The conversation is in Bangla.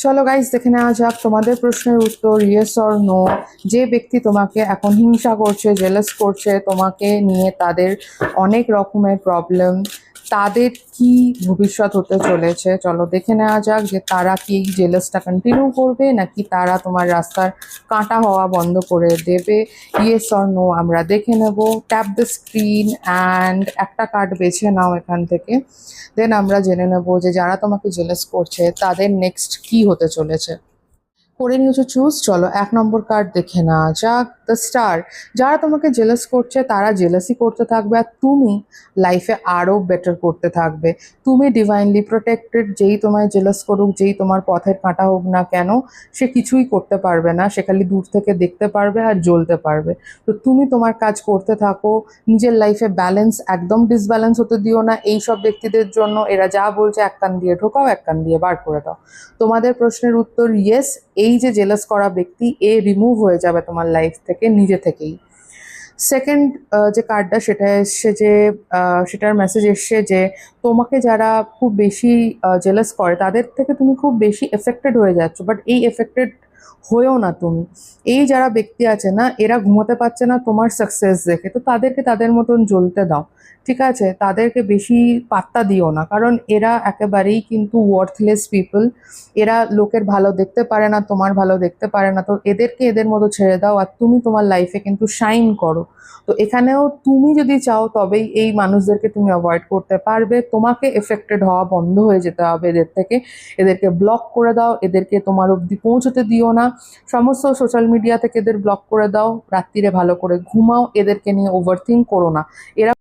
চলো গাইস, দেখে নেওয়া যাক তোমাদের প্রশ্নের উত্তর ইয়েস অর নো। যে ব্যক্তি তোমাকে এখন হিংসা করছে, জেলাস করছে তোমাকে নিয়ে, তাদের অনেক রকমের প্রবলেম, তাদের কি ভবিষ্যৎ হতে চলেছে চলো দেখে নেওয়া যাক। যে তারা কি এই জেলাসটা কন্টিনিউ করবে, নাকি তারা তোমার রাস্তার কাঁটা হওয়া বন্ধ করে দেবে। ইয়েস অর নো আমরা দেখে নেব। ট্যাপ দ্য স্ক্রিন অ্যান্ড একটা কার্ড বেছে নাও এখান থেকে। দেন আমরা জেনে নেব যে যারা তোমাকে জেলাস করছে তাদের নেক্সট কি হতে চলেছে। করে নিয়েছো চুজ। চলো 1 নম্বর কার্ড দেখে না যাক, দ্য স্টার। যারা তোমাকে জেলাস করছে তারা জেলাসই করতে থাকবে, আর তুমি লাইফে আরও বেটার করতে থাকবে। তুমি ডিভাইনলি প্রোটেক্টেড। যেই তোমায় জেলাস করুক, যেই তোমার পথের কাঁটা হোক না কেন, সে কিছুই করতে পারবে না। সে খালি দূর থেকে দেখতে পারবে আর জ্বলতে পারবে। তো তুমি তোমার কাজ করতে থাকো। নিজের লাইফে ব্যালেন্স একদম ডিসব্যালেন্স হতে দিও না এই সব ব্যক্তিদের জন্য। এরা যা বলছে এক কান দিয়ে ঢোকাও, এক কান দিয়ে বার করে দাও। তোমাদের প্রশ্নের উত্তর ইয়েস। এই যে জেলাস করা ব্যক্তি, এ রিমুভ হয়ে যাবে তোমার লাইফ থেকে নিজে থেকেই। সেকেন্ড যে কার্ডটা, সেটা এসছে যে সেটার মেসেজ এসছে যে তোমাকে যারা খুব বেশি জেলাস করে তাদের থেকে তুমি খুব বেশি এফেক্টেড হয়ে যাচ্ছ, বাট এই এফেক্টেড হয়েও না তুমি। এই যারা ব্যক্তি আছে না, এরা ঘুমোতে পারছে না তোমার সাকসেস দেখে, তো তাদেরকে তাদের মতন জ্বলতে দাও। ঠিক আছে, তাদেরকে বেশি পাত্তা দিও না, কারণ এরা একেবারেই কিন্তু ওয়ার্থলেস পিপল। এরা লোকের ভালো দেখতে পারে না, তোমার ভালো দেখতে পারে না। তো এদেরকে এদের মতো ছেড়ে দাও, আর তুমি তোমার লাইফে কিন্তু শাইন করো। তো এখানেও তুমি যদি চাও তবেই এই মানুষদেরকে তুমি অ্যাভয়েড করতে পারবে। তোমাকে এফেক্টেড হওয়া বন্ধ হয়ে যেতে হবে এদের থেকে। এদেরকে ব্লক করে দাও, এদেরকে তোমার অবধি পৌঁছতে দিও না। সমস্ত সোশ্যাল মিডিয়া থেকে এদের ব্লক করে দাও। রাত্রিরে ভালো করে ঘুমাও, এদেরকে নিয়ে ওভার থিঙ্ক করো না। এরা